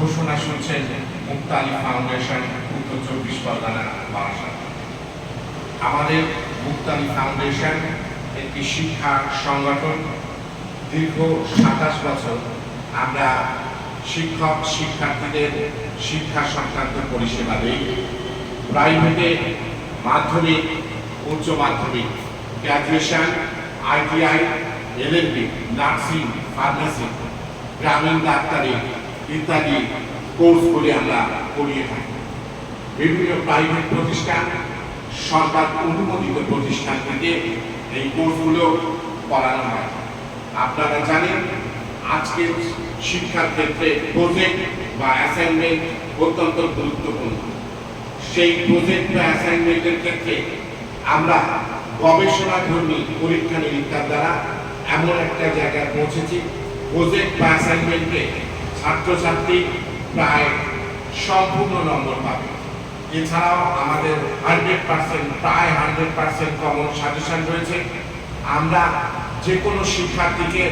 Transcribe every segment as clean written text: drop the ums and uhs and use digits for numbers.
ঘোষণা শুনছেন মুক্তালী ফাউন্ডেশন উত্তর 24 পরগনা বারাসাত। আমাদের মুক্তালী ফাউন্ডেশন একটি শিক্ষা সংগঠন। দীর্ঘ 27 বছর আমরা শিক্ষক শিক্ষার্থীদের শিক্ষা সংক্রান্ত পরিষেবা দিই। প্রাইভেটে মাধ্যমিক, উচ্চ মাধ্যমিক, graduation, ITI, LLB, nursing, pharmacy, গ্রামীণ ডাক্তারি ইত্যাদি কোর্সগুলি আমরা করিয়ে থাকি। বিভিন্ন প্রাইভেট প্রতিষ্ঠান, সরকার অনুমোদিত প্রতিষ্ঠান থেকে এই কোর্সগুলো করানো হয়। আপনারা জানেন আজকের শিক্ষার ক্ষেত্রে প্রজেক্ট বা অ্যাসাইনমেন্ট অত্যন্ত গুরুত্বপূর্ণ। সেই প্রজেক্ট বা অ্যাসাইনমেন্টের ক্ষেত্রে আমরা গবেষণাধর্মী পরীক্ষা নিরীক্ষার দ্বারা এমন একটা জায়গায় পৌঁছেছি, প্রজেক্ট বা অ্যাসাইনমেন্টে ছাত্রছাত্রী প্রায় সম্পূর্ণ নম্বর পাবে। এছাড়াও আমাদের 100% প্রায় 100% কমন সাজেশন রয়েছে। আমরা যে কোনো শিক্ষার্থীকে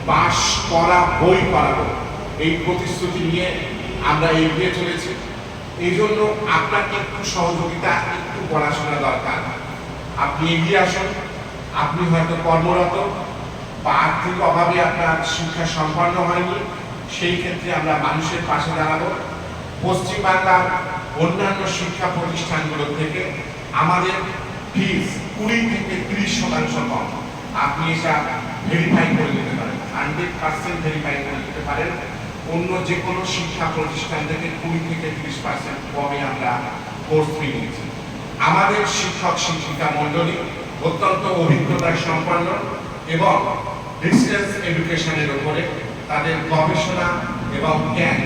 পাস করা বই পড়াবো, এই প্রতিশ্রুতি নিয়ে আমরা এগিয়ে চলেছি। এই জন্য আপনার একটু সহযোগিতা, একটু পড়াশোনা দরকার। আপনি এগিয়ে আসুন। আপনি হয়তো কর্মরত বা আর্থিক অভাবে আপনার শিক্ষা সম্পন্ন হয়নি, সেই ক্ষেত্রে আমরা মানুষের পাশে দাঁড়াবো। পশ্চিমবাংলার অন্যান্য শিক্ষা প্রতিষ্ঠানগুলো থেকে আমাদের ফিস 20 থেকে 30% কম। আপনি এটা ভেরিফাই করে নিতে পারেন, 100% ভেরিফাই করে নিতে পারেন। অন্য যে কোনো শিক্ষা প্রতিষ্ঠান থেকে 20 থেকে 30% কমে আমরা কোর্স ফি নিয়েছি। আমাদের শিক্ষক শিক্ষিকা মণ্ডলী অত্যন্ত অভিজ্ঞতা সম্পন্ন এবং ডিস্টেন্স এডুকেশনের উপরে তাদের গবেষণা এবং জ্ঞান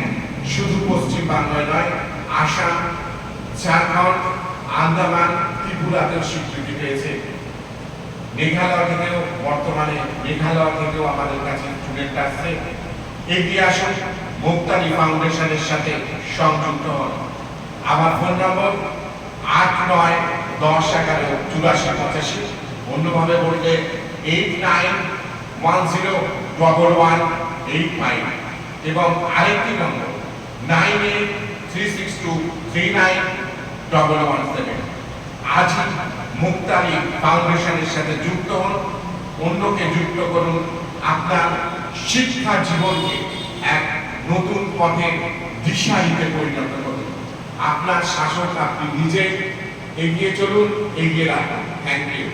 শুধু পশ্চিমবাংলায় নয়, আসাম, ঝাড়খণ্ড, আন্দামান, ত্রিপুরাতেও স্বীকৃতি পেয়েছে। মেঘালয় থেকেও আমাদের কাছে স্টুডেন্ট আসছে। এগিয়ে আসুন, মুক্তালী ফাউন্ডেশনের সাথে সংযুক্ত হন। আমার ফোন নম্বর 8910118485, অন্যভাবে বললে 89101185, এবং আরেকটি নম্বর 9836239117। আজই মুক্তালী ফাউন্ডেশনের সাথে যুক্ত হন, অন্যকে যুক্ত করুন, আপনার শিক্ষা জীবনকে এক নতুন পথে দিশারিতে পরিণত করুন। আপনার শাসক আপনি নিজে। এগিয়ে চলুন, এগিয়ে রাখুন। Thank you.